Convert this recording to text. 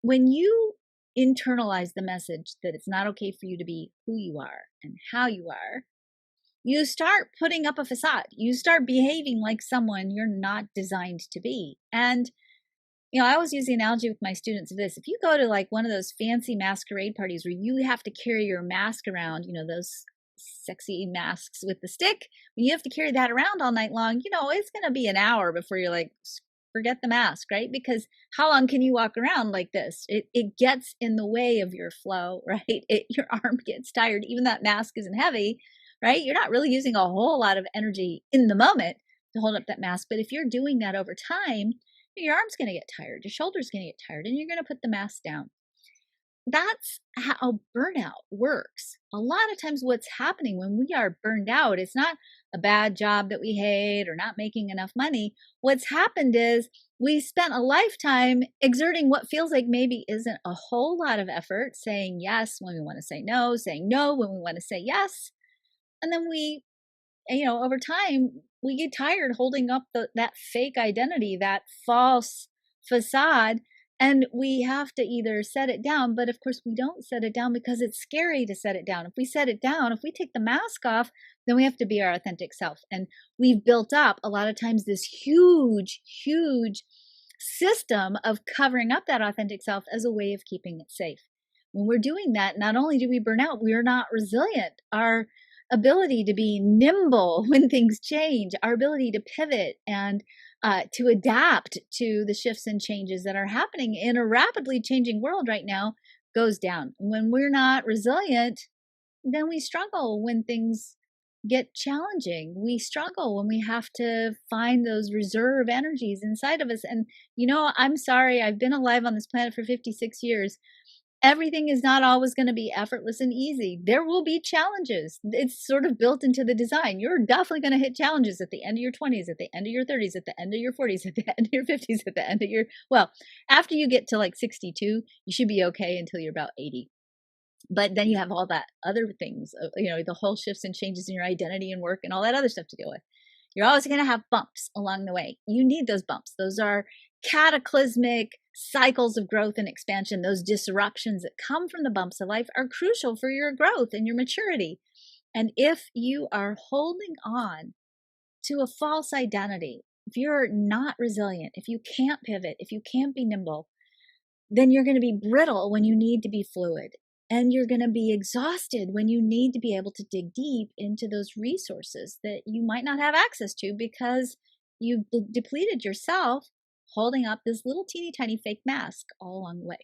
when you internalize the message that it's not okay for you to be who you are and how you are, you start putting up a facade. You start behaving like someone you're not designed to be. And, I always use the analogy with my students of this. If you go to like one of those fancy masquerade parties where you have to carry your mask around, those sexy masks with the stick, when you have to carry that around all night long, it's going to be an hour before you're like, forget the mask, right? Because how long can you walk around like this? It gets in the way of your flow, right? Your arm gets tired. Even that mask isn't heavy, right? You're not really using a whole lot of energy in the moment to hold up that mask. But if you're doing that over time, your arm's going to get tired, your shoulder's going to get tired, and you're going to put the mask down. That's how burnout works. A lot of times what's happening when we are burned out, it's not a bad job that we hate or not making enough money. What's happened is we spent a lifetime exerting what feels like maybe isn't a whole lot of effort, saying yes when we want to say no, saying no when we want to say yes. And then we, over time, we get tired holding up that fake identity, that false facade, and we have to either set it down. But of course, we don't set it down because it's scary to set it down. If we set it down, if we take the mask off, then we have to be our authentic self. And we've built up a lot of times this huge, huge system of covering up that authentic self as a way of keeping it safe. When we're doing that, not only do we burn out, we are not resilient. Our ability to be nimble when things change, our ability to pivot and to adapt to the shifts and changes that are happening in a rapidly changing world right now goes down. When we're not resilient, then we struggle when things get challenging. We struggle when we have to find those reserve energies inside of us. And, I'm sorry, I've been alive on this planet for 56 years. Everything is not always going to be effortless and easy. There will be challenges. It's sort of built into the design. You're definitely going to hit challenges at the end of your 20s, at the end of your 30s, at the end of your 40s, at the end of your 50s, at the end of after you get to like 62, you should be okay until you're about 80. But then you have all that other things, the whole shifts and changes in your identity and work and all that other stuff to deal with. You're always going to have bumps along the way. You need those bumps. Those are cataclysmic cycles of growth and expansion. Those disruptions that come from the bumps of life are crucial for your growth and your maturity. And if you are holding on to a false identity, if you're not resilient, if you can't pivot, if you can't be nimble, then you're going to be brittle when you need to be fluid. And you're going to be exhausted when you need to be able to dig deep into those resources that you might not have access to because you depleted yourself holding up this little teeny tiny fake mask all along the way.